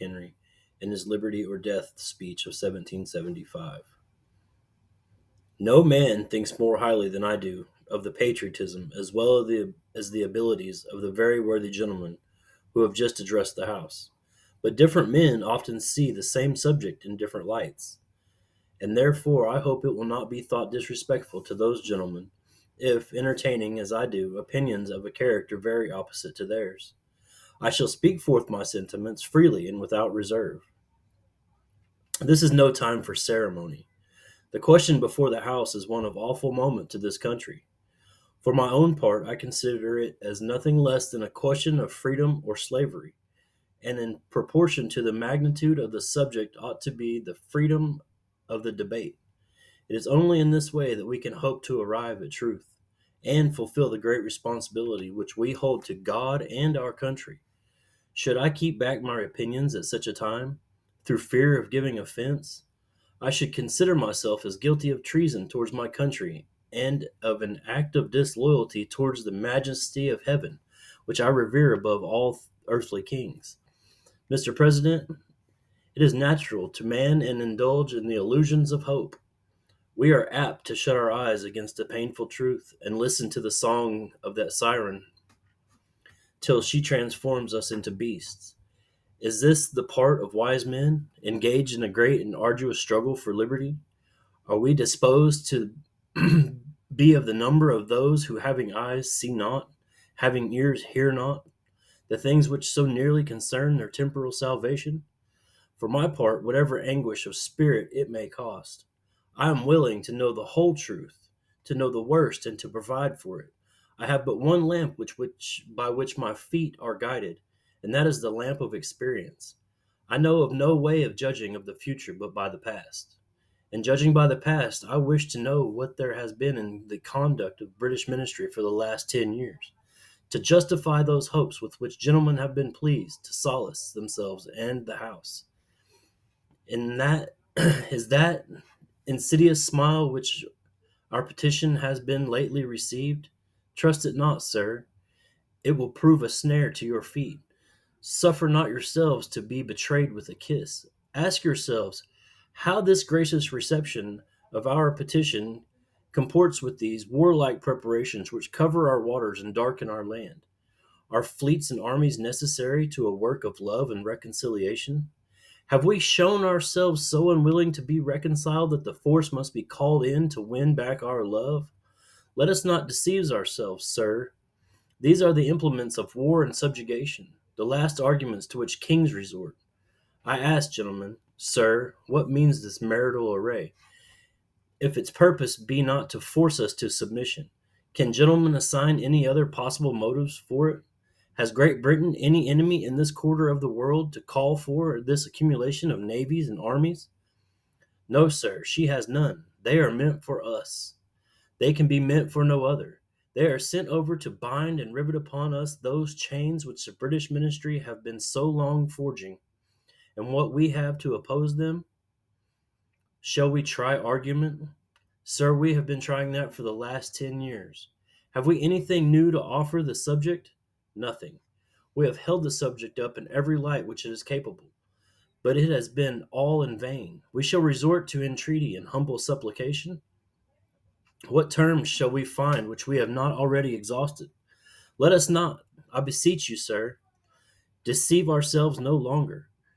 Henry in his Liberty or Death speech of 1775. No man thinks more highly than I do of the patriotism as well as the abilities of the very worthy gentleman who have just addressed the House. But different men often see the same subject in different lights, and therefore I hope it will not be thought disrespectful to those gentlemen if, entertaining, as I do, opinions of a character very opposite to theirs, I shall speak forth my sentiments freely and without reserve. This is no time for ceremony. The question before the House is one of awful moment to this country. For my own part, I consider it as nothing less than a question of freedom or slavery, and in proportion to the magnitude of the subject ought to be the freedom of the debate. It is only in this way that we can hope to arrive at truth, and fulfill the great responsibility which we hold to God and our country. Should I keep back my opinions at such a time, through fear of giving offense, I should consider myself as guilty of treason towards my country and of an act of disloyalty towards the majesty of heaven, which I revere above all earthly kings. Mr. President, it is natural to man and indulge in the illusions of hope. We are apt to shut our eyes against a painful truth and listen to the song of that siren till she transforms us into beasts. Is this the part of wise men, engaged in a great and arduous struggle for liberty? Are we disposed to be of the number of those who, having eyes, see not, having ears, hear not, the things which so nearly concern their temporal salvation? For my part, whatever anguish of spirit it may cost, I am willing to know the whole truth, to know the worst, and to provide for it. I have but one lamp by which my feet are guided, and that is the lamp of experience. I know of no way of judging of the future but by the past. And judging by the past, I wish to know what there has been in the conduct of British ministry for the last 10 years, to justify those hopes with which gentlemen have been pleased to solace themselves and the House. In that is that insidious smile which our petition has been lately received. Trust it not, sir. It will prove a snare to your feet. Suffer not yourselves to be betrayed with a kiss. Ask yourselves how this gracious reception of our petition comports with these warlike preparations which cover our waters and darken our land. Are fleets and armies necessary to a work of love and reconciliation? Have we shown ourselves so unwilling to be reconciled that the force must be called in to win back our love? Let us not deceive ourselves, sir. These are the implements of war and subjugation, the last arguments to which kings resort. I ask, gentlemen, sir, what means this marital array, if its purpose be not to force us to submission? Can gentlemen assign any other possible motives for it? Has Great Britain any enemy in this quarter of the world to call for this accumulation of navies and armies? No, sir, she has none. They are meant for us. They can be meant for no other. They are sent over to bind and rivet upon us those chains which the British ministry have been so long forging. And what we have to oppose them? Shall we try argument? Sir, we have been trying that for the last 10 years. Have we anything new to offer the subject? Nothing. We have held the subject up in every light which it is capable, but it has been all in vain. We shall resort to entreaty and humble supplication. What terms shall we find which we have not already exhausted? Let us not, I beseech you, sir, deceive ourselves no longer.